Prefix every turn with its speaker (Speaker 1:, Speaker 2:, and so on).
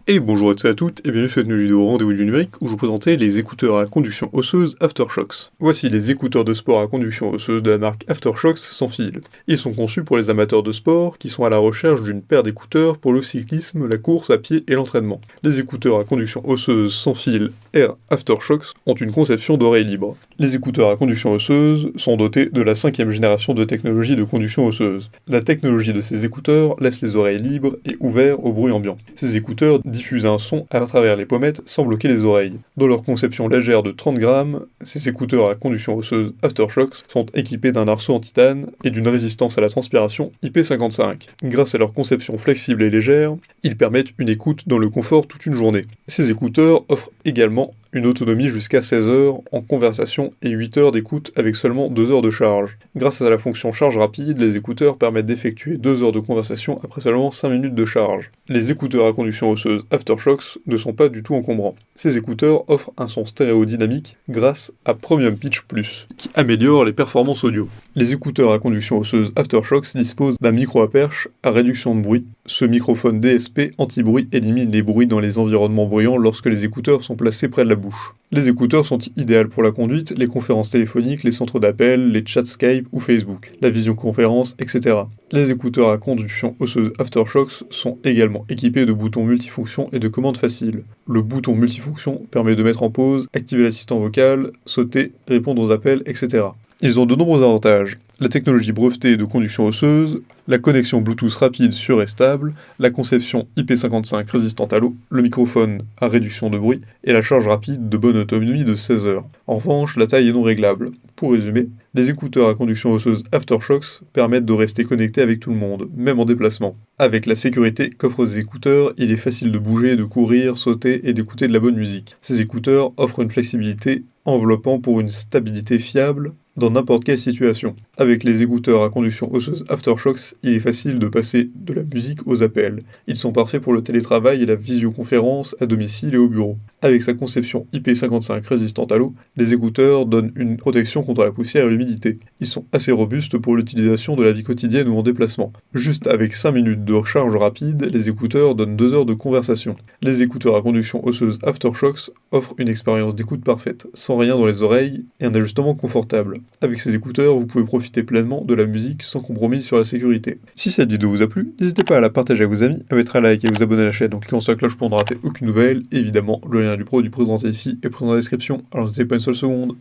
Speaker 1: Et bonjour à tous et à toutes, et bienvenue sur cette nouvelle vidéo Rendez-vous du numérique où je vous présentais les écouteurs à conduction osseuse Aftershokz. Voici les écouteurs de sport à conduction osseuse de la marque Aftershokz sans fil. Ils sont conçus pour les amateurs de sport qui sont à la recherche d'une paire d'écouteurs pour le cyclisme, la course à pied et l'entraînement. Les écouteurs à conduction osseuse sans fil Air Aftershokz ont une conception d'oreille libre. Les écouteurs à conduction osseuse sont dotés de la 5e génération de technologie de conduction osseuse. La technologie de ces écouteurs laisse les oreilles libres et ouvertes au bruit ambiant. Ces écouteurs diffusent un son à travers les pommettes sans bloquer les oreilles. Dans leur conception légère de 30 grammes, ces écouteurs à conduction osseuse Aftershokz sont équipés d'un arceau en titane et d'une résistance à la transpiration IP55. Grâce à leur conception flexible et légère, ils permettent une écoute dans le confort toute une journée. Ces écouteurs offrent également une autonomie jusqu'à 16 heures en conversation et 8 heures d'écoute avec seulement 2 heures de charge. Grâce à la fonction charge rapide, les écouteurs permettent d'effectuer 2 heures de conversation après seulement 5 minutes de charge. Les écouteurs à conduction osseuse Aftershokz ne sont pas du tout encombrants. Ces écouteurs offrent un son stéréo dynamique grâce à Premium Pitch Plus, qui améliore les performances audio. Les écouteurs à conduction osseuse Aftershokz disposent d'un micro à perche à réduction de bruit. Ce microphone DSP anti-bruit élimine les bruits dans les environnements bruyants lorsque les écouteurs sont placés près de la bouche. Les écouteurs sont idéales pour la conduite, les conférences téléphoniques, les centres d'appel, les chats Skype ou Facebook, la visioconférence, etc. Les écouteurs à conduction osseuse Aftershokz sont également équipés de boutons multifonctions et de commandes faciles. Le bouton multifonction permet de mettre en pause, activer l'assistant vocal, sauter, répondre aux appels, etc. Ils ont de nombreux avantages. La technologie brevetée de conduction osseuse, la connexion Bluetooth rapide, sûre et stable, la conception IP55 résistante à l'eau, le microphone à réduction de bruit et la charge rapide de bonne autonomie de 16 heures. En revanche, la taille est non réglable. Pour résumer, les écouteurs à conduction osseuse Aftershokz permettent de rester connecté avec tout le monde, même en déplacement. Avec la sécurité qu'offrent ces écouteurs, il est facile de bouger, de courir, sauter et d'écouter de la bonne musique. Ces écouteurs offrent une flexibilité enveloppant pour une stabilité fiable dans n'importe quelle situation. Avec les écouteurs à conduction osseuse Aftershokz, il est facile de passer de la musique aux appels. Ils sont parfaits pour le télétravail et la visioconférence à domicile et au bureau. Avec sa conception IP55 résistante à l'eau, les écouteurs donnent une protection contre la poussière et l'humidité. Ils sont assez robustes pour l'utilisation de la vie quotidienne ou en déplacement. Juste avec 5 minutes de recharge rapide, les écouteurs donnent 2 heures de conversation. Les écouteurs à conduction osseuse Aftershokz offrent une expérience d'écoute parfaite, sans rien dans les oreilles et un ajustement confortable. Avec ces écouteurs, vous pouvez profiter pleinement de la musique sans compromis sur la sécurité. Si cette vidéo vous a plu, n'hésitez pas à la partager à vos amis, à mettre un like et à vous abonner à la chaîne en cliquant sur la cloche pour ne rater aucune nouvelle. Évidemment, le lien du produit présenté ici est présent dans la description, alors n'hésitez pas une seule seconde.